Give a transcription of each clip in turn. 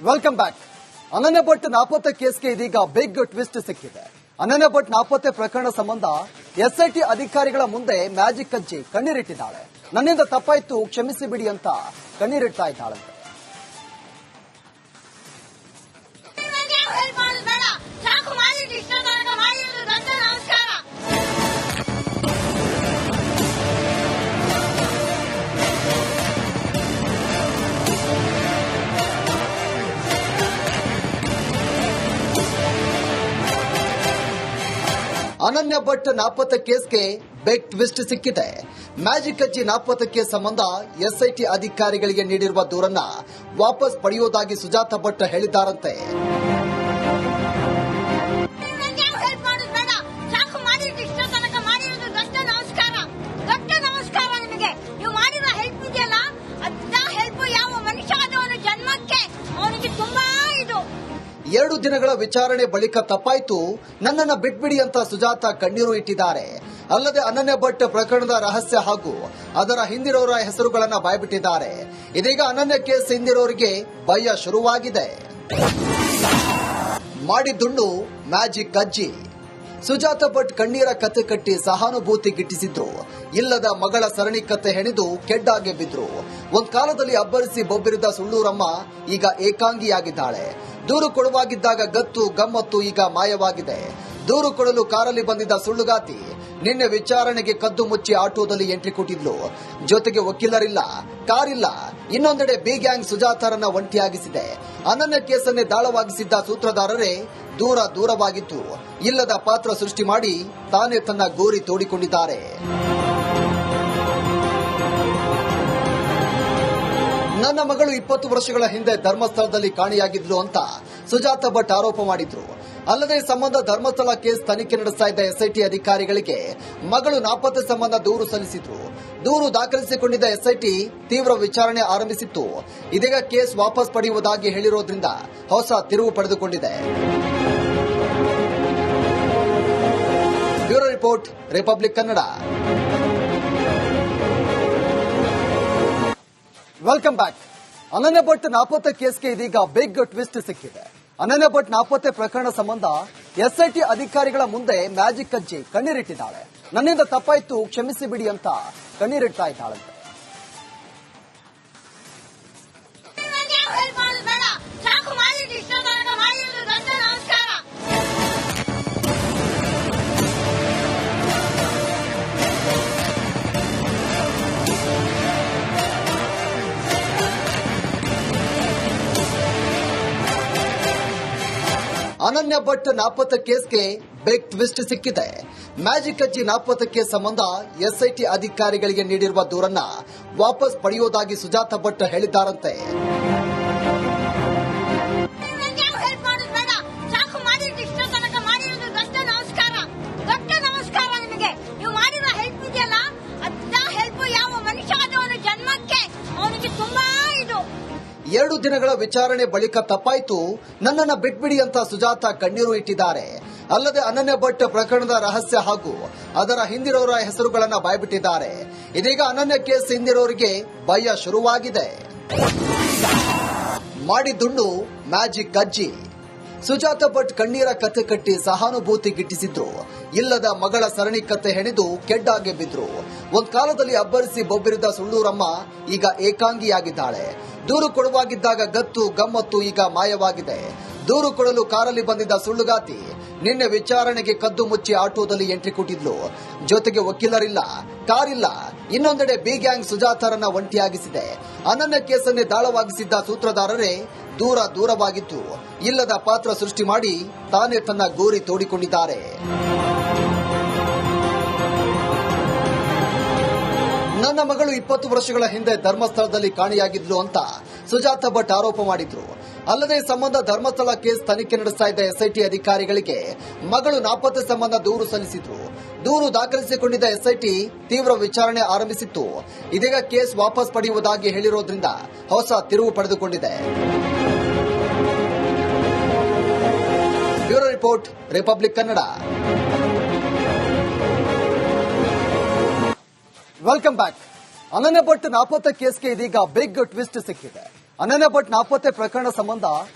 Welcome back. ಅನನ್ಯ ಭಟ್ ನಾಪತ್ತೆ ಕೇಸ್ಗೆ ಇದೀಗ ಬಿಗ್ ಟ್ವಿಸ್ಟ್ ಸಿಕ್ಕಿದೆ. ಅನನ್ಯ ಭಟ್ ನಾಪತ್ತೆ ಪ್ರಕರಣ ಸಂಬಂಧ ಎಸ್ಐಟಿ ಅಧಿಕಾರಿಗಳ ಮುಂದೆ ಮ್ಯಾಜಿಕ್ ಅಜ್ಜಿ ಕಣ್ಣೀರಿಟ್ಟಿದ್ದಾಳೆ. ನನ್ನಿಂದ ತಪ್ಪಾಯ್ತು, ಕ್ಷಮಿಸಿ ಬಿಡಿ ಅಂತ ಕಣ್ಣೀರಿಡ್ತಾ ಇದ್ದಾಳಂತೆ. ಅನನ್ಯ ಭಟ್ ನಾಪತ್ತೆ ಕೇಸ್ಗೆ ಬಿಗ್ ಟ್ವಿಸ್ಟ್ ಸಿಕ್ಕಿದೆ. ಮ್ಯಾಜಿಕ್ ಅಜ್ಜಿ ನಾಪತ್ತೆ ಸಂಬಂಧ ಎಸ್ಐಟಿ ಅಧಿಕಾರಿಗಳಿಗೆ ನೀಡಿರುವ ದೂರನ್ನ ವಾಪಸ್ ಪಡೆಯುವುದಾಗಿ ಸುಜಾತ ಭಟ್ ಹೇಳಿದ್ದಾರಂತೆ. ಎರಡು ದಿನಗಳ ವಿಚಾರಣೆ ಬಳಿಕ ತಪ್ಪಾಯ್ತು, ನನ್ನನ್ನು ಬಿಟ್ಬಿಡಿ ಅಂತ ಸುಜಾತ ಕಣ್ಣೀರು ಇಟ್ಟಿದ್ದಾರೆ. ಅಲ್ಲದೆ ಅನನ್ಯ ಭಟ್ ಪ್ರಕರಣದ ರಹಸ್ಯ ಹಾಗೂ ಅದರ ಹಿಂದಿರೋರ ಹೆಸರುಗಳನ್ನ ಬಾಯ್ಬಿಟ್ಟಿದ್ದಾರೆ. ಇದೀಗ ಅನನ್ಯ ಕೇಸ್ ಹಿಂದಿರೋರಿಗೆ ಭಯ ಶುರುವಾಗಿದೆ. ಮಾಡಿದ್ದುಂಡು ಮ್ಯಾಜಿಕ್ ಅಜ್ಜಿ. ಸುಜಾತ ಭಟ್ ಕಣ್ಣೀರ ಕತೆ ಕಟ್ಟಿ ಸಹಾನುಭೂತಿ ಗಿಟ್ಟಿಸಿದ್ರು. ಇಲ್ಲದ ಮಗಳ ಸರಣಿ ಕತೆ ಹೆಣೆದು ಕೆಡ್ಡಾಗೆ ಬಿದ್ರು. ಒಂದ್ ಕಾಲದಲ್ಲಿ ಅಬ್ಬರಿಸಿ ಬೊಬ್ಬಿರಿದ ಸುಳ್ಳೂರಮ್ಮ ಈಗ ಏಕಾಂಗಿಯಾಗಿದ್ದಾಳೆ. ದೂರು ಕೊಡುವಾಗಿದ್ದಾಗ ಗತ್ತು ಗಮ್ಮತ್ತು ಈಗ ಮಾಯವಾಗಿದೆ. ದೂರು ಕೊಡಲು ಕಾರಲ್ಲಿ ಬಂದಿದ್ದ ಸುಳ್ಳುಗಾತಿ ನಿನ್ನೆ ವಿಚಾರಣೆಗೆ ಕದ್ದು ಮುಚ್ಚಿ ಆಟೋದಲ್ಲಿ ಎಂಟ್ರಿ ಕೊಟ್ಟಿದ್ಲು. ಜೊತೆಗೆ ವಕೀಲರಿಲ್ಲ, ಕಾರಿಲ್ಲ. ಇನ್ನೊಂದೆಡೆ ಬಿ ಗ್ಯಾಂಗ್ ಸುಜಾತರನ್ನ ಒಂಟಿಯಾಗಿಸಿದೆ. ಅನನ್ಯ ಕೇಸನ್ನೇ ದಾಳವಾಗಿಸಿದ್ದ ಸೂತ್ರಧಾರರೇ ದೂರವಾಗಿತ್ತು. ಇಲ್ಲದ ಪಾತ್ರ ಸೃಷ್ಟಿ ಮಾಡಿ ತಾನೇ ತನ್ನ ಗೋರಿ ತೋಡಿಕೊಂಡಿದ್ದಾರೆ. ನನ್ನ ಮಗಳು 20 ವರ್ಷಗಳ ಹಿಂದೆ ಧರ್ಮಸ್ಥಳದಲ್ಲಿ ಕಾಣೆಯಾಗಿದ್ಲು ಅಂತ ಸುಜಾತ ಭಟ್ ಆರೋಪ ಮಾಡಿದ್ರು. ಅಲ್ಲದೆ ಸಂಬಂಧ ಧರ್ಮಸ್ಥಳ ಕೇಸ್ ತನಿಖೆ ನಡೆಸ್ತಾ ಇದ್ದ ಎಸ್ಐಟಿ ಅಧಿಕಾರಿಗಳಿಗೆ ಮಗಳು ನಾಪತ್ತೆ ಸಂಬಂಧ ದೂರು ಸಲ್ಲಿಸಿದ್ರು. ದೂರು ದಾಖಲಿಸಿಕೊಂಡಿದ್ದ ಎಸ್ಐಟಿ ತೀವ್ರ ವಿಚಾರಣೆ ಆರಂಭಿಸಿತ್ತು. ಇದೀಗ ಕೇಸ್ ವಾಪಸ್ ಪಡೆಯುವುದಾಗಿ ಹೇಳಿರೋದ್ರಿಂದ ಹೊಸ ತಿರುವು ಪಡೆದುಕೊಂಡಿದೆ. Bureau report, republic Kannada. Welcome back. ಅನನ್ಯ ಭಟ್ ನಾಪತ್ತೆ ಕೇಸ್ಗೆ ಇದೀಗ ಬಿಗ್ ಟ್ವಿಸ್ಟ್ ಸಿಕ್ಕಿದೆ. ಅನನ್ಯ ಭಟ್ ನಾಪತ್ತೆ ಪ್ರಕರಣ ಸಂಬಂಧ ಎಸ್ಐಟಿ ಅಧಿಕಾರಿಗಳ ಮುಂದೆ ಮ್ಯಾಜಿಕ್ ಅಜ್ಜಿ ಕಣ್ಣೀರಿಟ್ಟಿದ್ದಾಳೆ. ನನ್ನಿಂದ ತಪ್ಪಾಯ್ತು, ಕ್ಷಮಿಸಿ ಬಿಡಿ ಅಂತ ಕಣ್ಣೀರಿಡ್ತಾ ಇದ್ದಾಳಂತೆ. ಅನನ್ಯ ಭಟ್ ನಾಪತ್ತೆ ಕೇಸ್ಗೆ ಬಿಗ್ ಟ್ವಿಸ್ಟ್ ಸಿಕ್ಕಿದೆ. ಮ್ಯಾಜಿಕ್ ಅಜ್ಜಿ ನಾಪತ್ತೆ ಸಂಬಂಧ ಎಸ್ಐಟಿ ಅಧಿಕಾರಿಗಳಿಗೆ ನೀಡಿರುವ ದೂರನ್ನ ವಾಪಸ್ ಪಡೆಯುವುದಾಗಿ ಸುಜಾತ ಭಟ್ ಹೇಳಿದ್ದಾರಂತೆ. ಎರಡು ದಿನಗಳ ವಿಚಾರಣೆ ಬಳಿಕ ತಪ್ಪಾಯ್ತು, ನನ್ನನ್ನು ಬಿಟ್ಬಿಡಿ ಅಂತ ಸುಜಾತ ಕಣ್ಣೀರು ಇಟ್ಟಿದ್ದಾರೆ. ಅಲ್ಲದೆ ಅನನ್ಯ ಭಟ್ ಪ್ರಕರಣದ ರಹಸ್ಯ ಹಾಗೂ ಅದರ ಹಿಂದಿರೋರ ಹೆಸರುಗಳನ್ನ ಬಾಯ್ಬಿಟ್ಟಿದ್ದಾರೆ. ಇದೀಗ ಅನನ್ಯ ಕೇಸ್ ಹಿಂದಿರೋರಿಗೆ ಭಯ ಶುರುವಾಗಿದೆ. ಮಾಡಿದ್ದುಂಡು ಮ್ಯಾಜಿಕ್ ಅಜ್ಜಿ. ಸುಜಾತ ಭಟ್ ಕಣ್ಣೀರ ಕತೆ ಕಟ್ಟಿ ಸಹಾನುಭೂತಿ ಗಿಟ್ಟಿಸಿದ್ರು. ಇಲ್ಲದ ಮಗಳ ಸರಣಿ ಕತೆ ಹೆಣೆದು ಕೆಡ್ಡಾಗೆ ಬಿದ್ರು. ಒಂದ್ ಕಾಲದಲ್ಲಿ ಅಬ್ಬರಿಸಿ ಬೊಬ್ಬಿರಿದ ಸುಳ್ಳೂರಮ್ಮ ಈಗ ಏಕಾಂಗಿಯಾಗಿದ್ದಾಳೆ. ದೂರು ಕೊಡುವಾಗಿದ್ದಾಗ ಗತ್ತು ಗಮ್ಮತ್ತು ಈಗ ಮಾಯವಾಗಿದೆ. ದೂರು ಕೊಡಲು ಕಾರಲ್ಲಿ ಬಂದಿದ್ದ ಸುಳ್ಳುಗಾತಿ ನಿನ್ನೆ ವಿಚಾರಣೆಗೆ ಕದ್ದು ಮುಚ್ಚಿ ಆಟೋದಲ್ಲಿ ಎಂಟ್ರಿ ಕೊಟ್ಟಿದ್ಲು. ಜೊತೆಗೆ ವಕೀಲರಿಲ್ಲ, ಕಾರಿಲ್ಲ. ಇನ್ನೊಂದೆಡೆ ಬಿ ಗ್ಯಾಂಗ್ ಸುಜಾತರನ್ನ ಒಂಟಿಯಾಗಿಸಿದೆ. ಅನನ್ಯ ಕೇಸನ್ನೇ ದಾಳವಾಗಿಸಿದ್ದ ಸೂತ್ರಧಾರರೇ ದೂರವಾಗಿತ್ತು. ಇಲ್ಲದ ಪಾತ್ರ ಸೃಷ್ಟಿ ಮಾಡಿ ತಾನೇ ತನ್ನ ಗೋರಿ ತೋಡಿಕೊಂಡಿದ್ದಾರೆ. ನನ್ನ ಮಗಳು 20 ವರ್ಷಗಳ ಹಿಂದೆ ಧರ್ಮಸ್ಥಳದಲ್ಲಿ ಕಾಣೆಯಾಗಿದ್ಲು ಅಂತ ಸುಜಾತ ಭಟ್ ಆರೋಪ ಮಾಡಿದ್ರು. ಅಲ್ಲದೆ ಸಂಬಂಧ ಧರ್ಮಸ್ಥಳ ಕೇಸ್ ತನಿಖೆ ನಡೆಸ್ತಾ ಇದ್ದ ಎಸ್ಐಟಿ ಅಧಿಕಾರಿಗಳಿಗೆ ಮಗಳು ನಾಪತ್ತೆ ಸಂಬಂಧ ದೂರು ಸಲ್ಲಿಸಿದ್ರು. ದೂರು ದಾಖಲಿಸಿಕೊಂಡಿದ್ದ ಎಸ್ಐಟಿ ತೀವ್ರ ವಿಚಾರಣೆ ಆರಂಭಿಸಿತ್ತು. ಇದೀಗ ಕೇಸ್ ವಾಪಸ್ ಪಡೆಯುವುದಾಗಿ ಹೇಳಿರೋದ್ರಿಂದ ಹೊಸ ತಿರುವು ಪಡೆದುಕೊಂಡಿದೆ. Bureau report, republic Kannada. Welcome back. ಅನನ್ಯ ಭಟ್ ನಾಪತ್ತೆ ಕೇಸ್ಗೆ ಇದೀಗ ಬಿಗ್ ಟ್ವಿಸ್ಟ್ ಸಿಕ್ಕಿದೆ. ಅನನ್ಯ ಭಟ್ ನಾಪತ್ತೆ ಪ್ರಕರಣ ಸಂಬಂಧ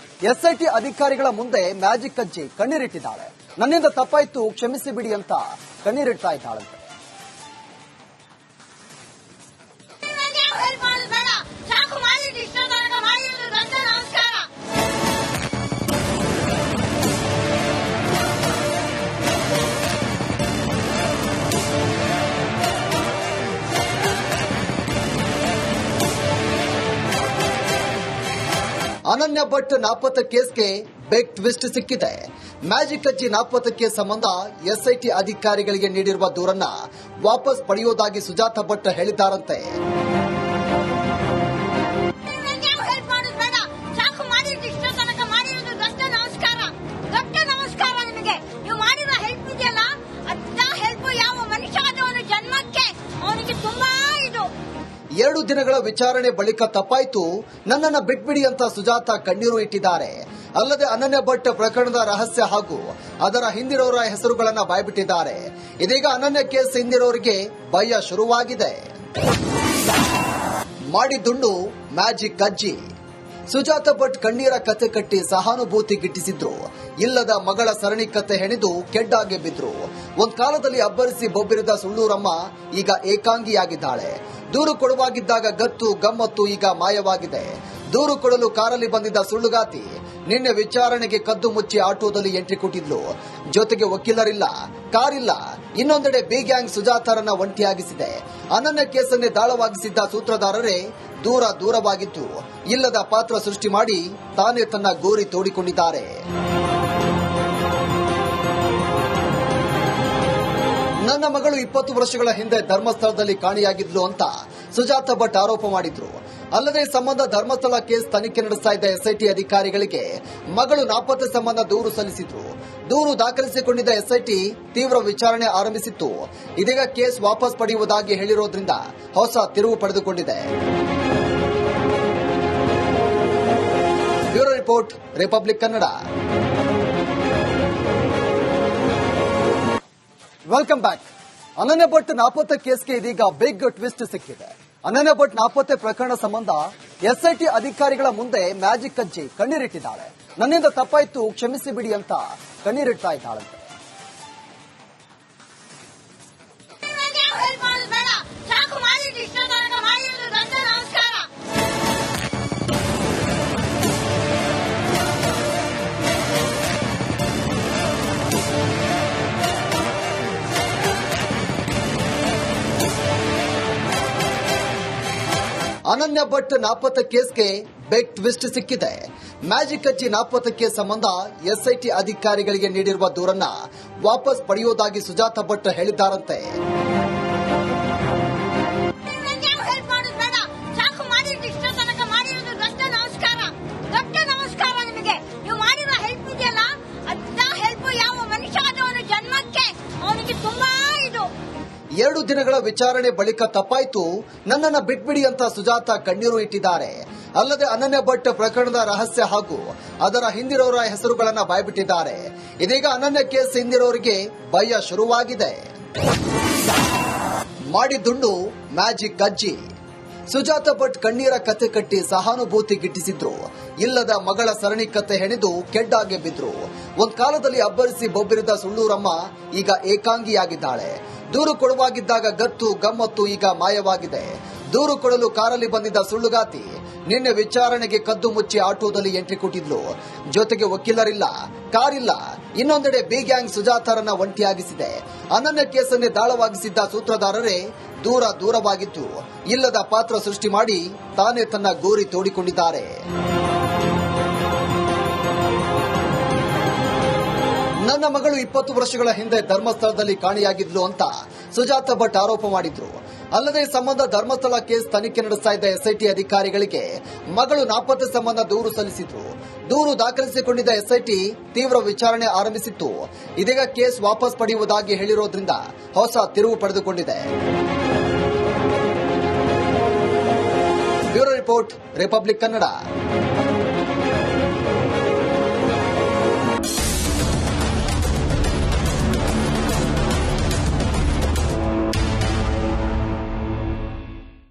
ಎಸ್ಐಟಿ ಅಧಿಕಾರಿಗಳ ಮುಂದೆ ಮ್ಯಾಜಿಕ್ ಅಜ್ಜಿ ಕಣ್ಣೀರಿಟ್ಟಿದ್ದಾಳೆ. ನನ್ನಿಂದ ತಪ್ಪಾಯ್ತು, ಕ್ಷಮಿಸಿ ಬಿಡಿ ಅಂತ ಕಣ್ಣೀರಿಡ್ತಾ ಇದ್ದಾಳಂತೆ. ಅನನ್ಯ ಭಟ್ ನಾಪತ್ತೆ ಕೇಸ್ಗೆ ಬಿಗ್ ಟ್ವಿಸ್ಟ್ ಸಿಕ್ಕಿದೆ. ಮ್ಯಾಜಿಕ್ ಅಜ್ಜಿ ನಾಪತ್ತೆ ಸಂಬಂಧ ಎಸ್ಐಟಿ ಅಧಿಕಾರಿಗಳಿಗೆ ನೀಡಿರುವ ದೂರನ್ನ ವಾಪಸ್ ಪಡೆಯುವುದಾಗಿ ಸುಜಾತ ಭಟ್ ಹೇಳಿದ್ದಾರಂತೆ. ಎರಡು ದಿನಗಳ ವಿಚಾರಣೆ ಬಳಿಕ ತಪ್ಪಾಯ್ತು, ನನ್ನನ್ನು ಬಿಟ್ಬಿಡಿ ಅಂತ ಸುಜಾತ ಕಣ್ಣೀರು ಇಟ್ಟಿದ್ದಾರೆ. ಅಲ್ಲದೆ ಅನನ್ಯ ಭಟ್ ಪ್ರಕರಣದ ರಹಸ್ಯ ಹಾಗೂ ಅದರ ಹಿಂದಿರೋರ ಹೆಸರುಗಳನ್ನ ಬಾಯ್ಬಿಟ್ಟಿದ್ದಾರೆ. ಇದೀಗ ಅನನ್ಯ ಕೇಸ್ ಹಿಂದಿರೋರಿಗೆ ಭಯ ಶುರುವಾಗಿದೆ. ಮಾಡಿದ್ದುಂಡು ಮ್ಯಾಜಿಕ್ ಅಜ್ಜಿ. ಸುಜಾತ ಭಟ್ ಕಣ್ಣೀರ ಕತೆ ಕಟ್ಟಿ ಸಹಾನುಭೂತಿ ಗಿಟ್ಟಿಸಿದ್ರು. ಇಲ್ಲದ ಮಗಳ ಸರಣಿ ಕತೆ ಹೆಣೆದು ಕೆಡ್ಡಾಗೆ ಬಿದ್ರು. ಒಂದ್ ಕಾಲದಲ್ಲಿ ಅಬ್ಬರಿಸಿ ಬೊಬ್ಬಿರಿದ ಸುಳ್ಳೂರಮ್ಮ ಈಗ ಏಕಾಂಗಿಯಾಗಿದ್ದಾಳೆ. ದೂರು ಕೊಡುವಾಗಿದ್ದಾಗ ಗತ್ತು ಗಮ್ಮತ್ತು ಈಗ ಮಾಯವಾಗಿದೆ. ದೂರು ಕೊಡಲು ಕಾರಲ್ಲಿ ಬಂದಿದ್ದ ಸುಳ್ಳುಗಾತಿ ನಿನ್ನೆ ವಿಚಾರಣೆಗೆ ಕದ್ದು ಮುಚ್ಚಿ ಆಟೋದಲ್ಲಿ ಎಂಟ್ರಿ ಕೊಟ್ಟಿದ್ಲು. ಜೊತೆಗೆ ವಕೀಲರಿಲ್ಲ, ಕಾರಿಲ್ಲ. ಇನ್ನೊಂದೆಡೆ ಬಿ ಗ್ಯಾಂಗ್ ಸುಜಾತರನ್ನ ಒಂಟಿಯಾಗಿಸಿದೆ. ಅನನ್ಯ ಕೇಸನ್ನೇ ದಾಳವಾಗಿಸಿದ್ದ ಸೂತ್ರಧಾರರೇ ದೂರವಾಗಿತ್ತು. ಇಲ್ಲದ ಪಾತ್ರ ಸೃಷ್ಟಿ ಮಾಡಿ ತಾನೇ ತನ್ನ ಗೋರಿ ತೋಡಿಕೊಂಡಿದ್ದಾರೆ. ನನ್ನ ಮಗಳು 20 ವರ್ಷಗಳ ಹಿಂದೆ ಧರ್ಮಸ್ಥಳದಲ್ಲಿ ಕಾಣೆಯಾಗಿದ್ಲು ಅಂತ ಸುಜಾತ ಭಟ್ ಆರೋಪ ಮಾಡಿದ್ರು. ಅಲ್ಲದೆ ಸಂಬಂಧ ಧರ್ಮಸ್ಥಳ ಕೇಸ್ ತನಿಖೆ ನಡೆಸ್ತಾ ಇದ್ದ ಎಸ್ಐಟಿ ಅಧಿಕಾರಿಗಳಿಗೆ ಮಗಳು ನಾಪತ್ತೆ ಸಂಬಂಧ ದೂರು ಸಲ್ಲಿಸಿದ್ರು. ದೂರು ದಾಖಲಿಸಿಕೊಂಡಿದ್ದ ಎಸ್ಐಟಿ ತೀವ್ರ ವಿಚಾರಣೆ ಆರಂಭಿಸಿತ್ತು. ಇದೀಗ ಕೇಸ್ ವಾಪಸ್ ಪಡೆಯುವುದಾಗಿ ಹೇಳಿರೋದ್ರಿಂದ ಹೊಸ ತಿರುವು ಪಡೆದುಕೊಂಡಿದೆ. Bureau report, republic Kannada. Welcome back. ಅನನ್ಯ ಭಟ್ ನಾಪತ್ತೆ ಕೇಸ್ಗೆ ಇದೀಗ ಬಿಗ್ ಟ್ವಿಸ್ಟ್ ಸಿಕ್ಕಿದೆ. ಅನನ್ಯ ಭಟ್ ನಾಪತ್ತೆ ಪ್ರಕರಣ ಸಂಬಂಧ ಎಸ್ಐಟಿ ಅಧಿಕಾರಿಗಳ ಮುಂದೆ ಮ್ಯಾಜಿಕ್ ಅಜ್ಜಿ ಕಣ್ಣೀರಿಟ್ಟಿದ್ದಾಳೆ. ನನ್ನಿಂದ ತಪ್ಪಾಯ್ತು, ಕ್ಷಮಿಸಿ ಬಿಡಿ ಅಂತ ಕಣ್ಣೀರಿಡ್ತಾ ಇದ್ದಾಳಂತೆ. ಅನನ್ಯ ಭಟ್ ನಾಪತ್ತೆ ಕೇಸ್ಗೆ ಬಿಗ್ ಟ್ವಿಸ್ಟ್ ಸಿಕ್ಕಿದೆ. ಮ್ಯಾಜಿಕ್ ಅಜ್ಜಿ ನಾಪತ್ತೆ ಸಂಬಂಧ ಎಸ್ಐಟಿ ಅಧಿಕಾರಿಗಳಿಗೆ ನೀಡಿರುವ ದೂರನ್ನ ವಾಪಸ್ ಪಡೆಯುವುದಾಗಿ ಸುಜಾತ ಭಟ್ ಹೇಳಿದ್ದಾರಂತೆ. ಎರಡು ದಿನಗಳ ವಿಚಾರಣೆ ಬಳಿಕ ತಪ್ಪಾಯ್ತು, ನನ್ನನ್ನು ಬಿಟ್ಬಿಡಿ ಅಂತ ಸುಜಾತ ಕಣ್ಣೀರು ಇಟ್ಟಿದ್ದಾರೆ. ಅಲ್ಲದೆ ಅನನ್ಯ ಭಟ್ ಪ್ರಕರಣದ ರಹಸ್ಯ ಹಾಗೂ ಅದರ ಹಿಂದಿರೋರ ಹೆಸರುಗಳನ್ನ ಬಾಯ್ಬಿಟ್ಟಿದ್ದಾರೆ. ಇದೀಗ ಅನನ್ಯ ಕೇಸ್ ಹಿಂದಿರೋರಿಗೆ ಭಯ ಶುರುವಾಗಿದೆ. ಮಾಡಿದ್ದುಂಡು ಮ್ಯಾಜಿಕ್ ಅಜ್ಜಿ. ಸುಜಾತ ಭಟ್ ಕಣ್ಣೀರ ಕತೆ ಕಟ್ಟಿ ಸಹಾನುಭೂತಿ ಗಿಟ್ಟಿಸಿದ್ರು. ಇಲ್ಲದ ಮಗಳ ಸರಣಿ ಕತೆ ಹೆಣೆದು ಕೆಡ್ಡಾಗೆ ಬಿದ್ರು. ಒಂದ್ ಕಾಲದಲ್ಲಿ ಅಬ್ಬರಿಸಿ ಬೊಬ್ಬಿರಿದ ಸುಳ್ಳೂರಮ್ಮ ಈಗ ಏಕಾಂಗಿಯಾಗಿದ್ದಾಳೆ. ದೂರು ಕೊಡುವಾಗಿದ್ದಾಗ ಗತ್ತು ಗಮ್ಮತ್ತು ಈಗ ಮಾಯವಾಗಿದೆ. ದೂರು ಕೊಡಲು ಕಾರಲ್ಲಿ ಬಂದಿದ್ದ ಸುಳ್ಳುಗಾತಿ ನಿನ್ನೆ ವಿಚಾರಣೆಗೆ ಕದ್ದು ಮುಚ್ಚಿ ಆಟೋದಲ್ಲಿ ಎಂಟ್ರಿ ಕೊಟ್ಟಿದ್ಲು. ಜೊತೆಗೆ ವಕೀಲರಿಲ್ಲ, ಕಾರಿಲ್ಲ. ಇನ್ನೊಂದೆಡೆ ಬಿ ಗ್ಯಾಂಗ್ ಸುಜಾತರನ್ನ ಒಂಟಿಯಾಗಿಸಿದೆ. ಅನನ್ಯ ಕೇಸನ್ನೇ ದಾಳವಾಗಿಸಿದ್ದ ಸೂತ್ರಧಾರರೇ ದೂರವಾಗಿತ್ತು. ಇಲ್ಲದ ಪಾತ್ರ ಸೃಷ್ಟಿ ಮಾಡಿ ತಾನೇ ತನ್ನ ಗೋರಿ ತೋಡಿಕೊಂಡಿದ್ದಾರೆ. ನನ್ನ ಮಗಳು 20 ವರ್ಷಗಳ ಹಿಂದೆ ಧರ್ಮಸ್ಥಳದಲ್ಲಿ ಕಾಣೆಯಾಗಿದ್ಲು ಅಂತ ಸುಜಾತ ಭಟ್ ಆರೋಪ ಮಾಡಿದ್ರು. ಅಲ್ಲದೆ ಸಂಬಂಧ ಧರ್ಮಸ್ಥಳ ಕೇಸ್ ತನಿಖೆ ನಡೆಸ್ತಾ ಇದ್ದ ಎಸ್ಐಟಿ ಅಧಿಕಾರಿಗಳಿಗೆ ಮಗಳು ನಾಪತ್ತೆ ಸಂಬಂಧ ದೂರು ಸಲ್ಲಿಸಿದ್ರು. ದೂರು ದಾಖಲಿಸಿಕೊಂಡಿದ್ದ ಎಸ್ಐಟಿ ತೀವ್ರ ವಿಚಾರಣೆ ಆರಂಭಿಸಿತ್ತು. ಇದೀಗ ಕೇಸ್ ವಾಪಸ್ ಪಡೆಯುವುದಾಗಿ ಹೇಳಿರೋದ್ರಿಂದ ಹೊಸ ತಿರುವು ಪಡೆದುಕೊಂಡಿದೆ. Bureau report, republic Kannada.